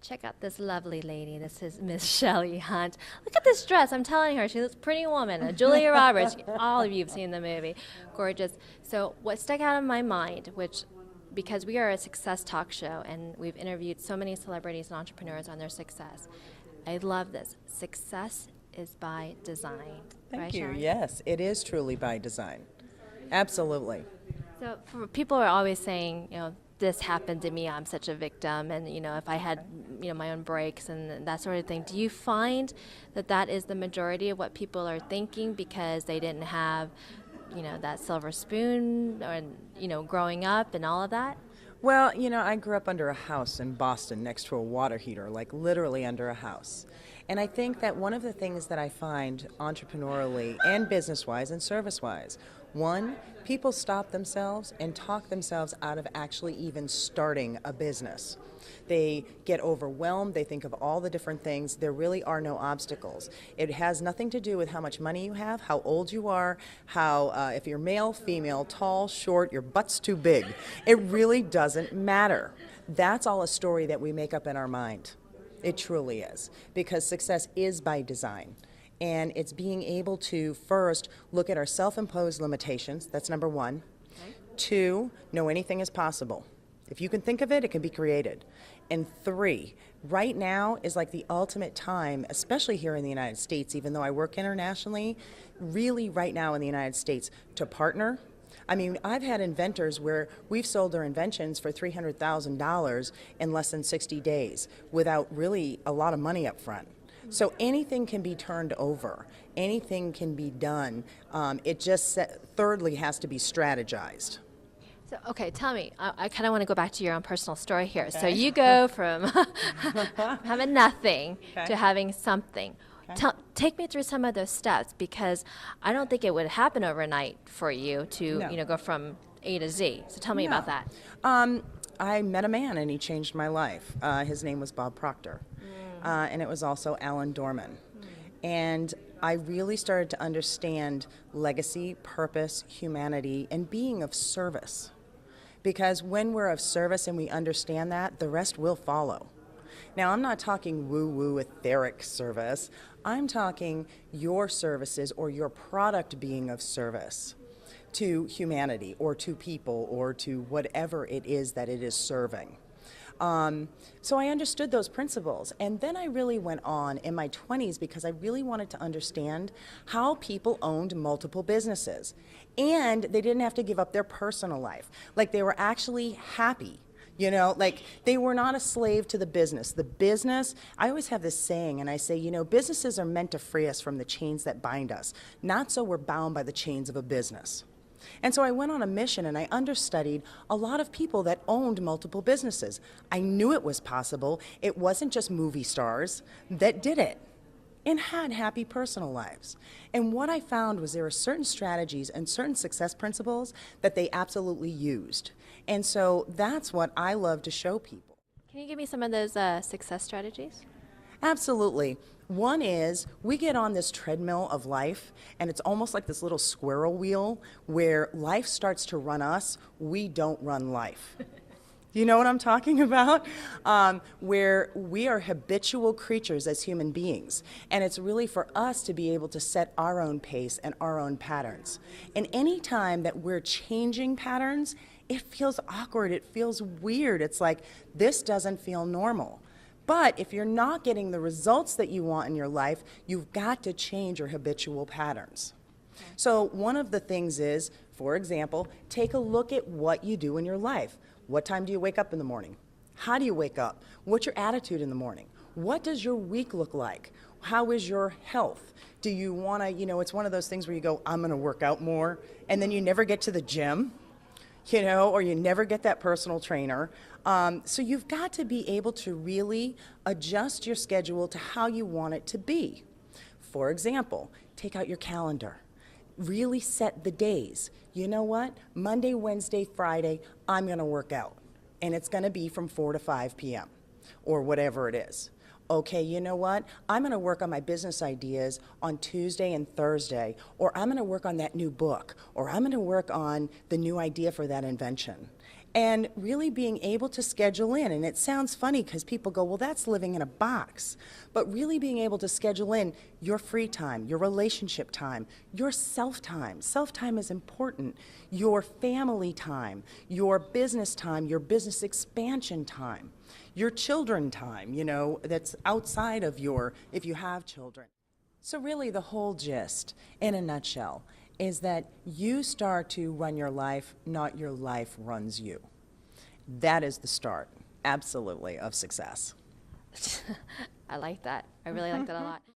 Check out this lovely lady. This is Miss Shellie Hunt. Look at this dress. I'm telling her, she looks pretty woman. Julia Roberts. All of you have seen the movie. Gorgeous. So what stuck out in my mind, which because we are a success talk show and we've interviewed so many celebrities and entrepreneurs on their success, I love this. Success is by design. Thank right, you. Shellie? Yes, it is truly by design. Absolutely. So people are always saying, this happened to me, I'm such a victim, and if I had my own breaks and that sort of thing. Do you find that that is the majority of what people are thinking because they didn't have that silver spoon or growing up and all of that? Well, I grew up under a house in Boston next to a water heater, like literally under a house. And I think that one of the things that I find entrepreneurially and business-wise and service-wise, one, people stop themselves and talk themselves out of actually even starting a business. They get overwhelmed. They think of all the different things. There really are no obstacles. It has nothing to do with how much money you have, how old you are, how if you're male, female, tall, short, your butt's too big. It really doesn't matter. That's all a story that we make up in our mind. It truly is, because success is by design. And it's being able to first look at our self-imposed limitations. That's number one. Okay. Two, know anything is possible. If you can think of it, it can be created. And three, right now is like the ultimate time, especially here in the United States, even though I work internationally, really right now in the United States, to partner. I mean, I've had inventors where we've sold their inventions for $300,000 in less than 60 days without really a lot of money up front. So anything can be turned over. Anything can be done. It just, thirdly, has to be strategized. So, okay, tell me, I kind of want to go back to your own personal story here. Okay. So you go from having nothing to having something. Okay. Take me through some of those steps, because I don't think it would happen overnight for you to go from A to Z. So tell me about that. I met a man and he changed my life. His name was Bob Proctor. And it was also Alan Dorman. And I really started to understand legacy, purpose, humanity, and being of service. Because when we're of service and we understand that, the rest will follow. Now, I'm not talking woo-woo etheric service. I'm talking your services or your product being of service to humanity or to people or to whatever it is that it is serving. So I understood those principles, and then I really went on in my 20s because I really wanted to understand how people owned multiple businesses, and they didn't have to give up their personal life. Like, they were actually happy, like they were not a slave to the business. The business, I always have this saying, and I say, businesses are meant to free us from the chains that bind us, not so we're bound by the chains of a business. And so I went on a mission and I understudied a lot of people that owned multiple businesses. I knew it was possible. It wasn't just movie stars that did it and had happy personal lives. And what I found was there were certain strategies and certain success principles that they absolutely used. And so that's what I love to show people. Can you give me some of those success strategies? Absolutely. One is we get on this treadmill of life, and it's almost like this little squirrel wheel where life starts to run us. We don't run life. You know what I'm talking about? Where we are habitual creatures as human beings, and it's really for us to be able to set our own pace and our own patterns. And any time that we're changing patterns, it feels awkward. It feels weird. It's like, this doesn't feel normal. But if you're not getting the results that you want in your life, you've got to change your habitual patterns. Okay. So one of the things is, for example, take a look at what you do in your life. What time do you wake up in the morning? How do you wake up? What's your attitude in the morning? What does your week look like? How is your health? Do you want to, it's one of those things where you go, I'm going to work out more, and then you never get to the gym, or you never get that personal trainer. So you've got to be able to really adjust your schedule to how you want it to be. For example, take out your calendar. Really set the days. You know what? Monday, Wednesday, Friday, I'm going to work out. And it's going to be from 4 to 5 p.m. or whatever it is. Okay, you know what? I'm going to work on my business ideas on Tuesday and Thursday, or I'm going to work on that new book, or I'm going to work on the new idea for that invention. And really being able to schedule in, and it sounds funny because people go, well, that's living in a box. But really being able to schedule in your free time, your relationship time, your self-time. Self-time is important. Your family time, your business time, your business expansion time, your children time, you know, that's outside of your, if you have children. So really the whole gist, in a nutshell, is that you start to run your life, not your life runs you. That is the start, absolutely, of success. I like that. I really like that a lot.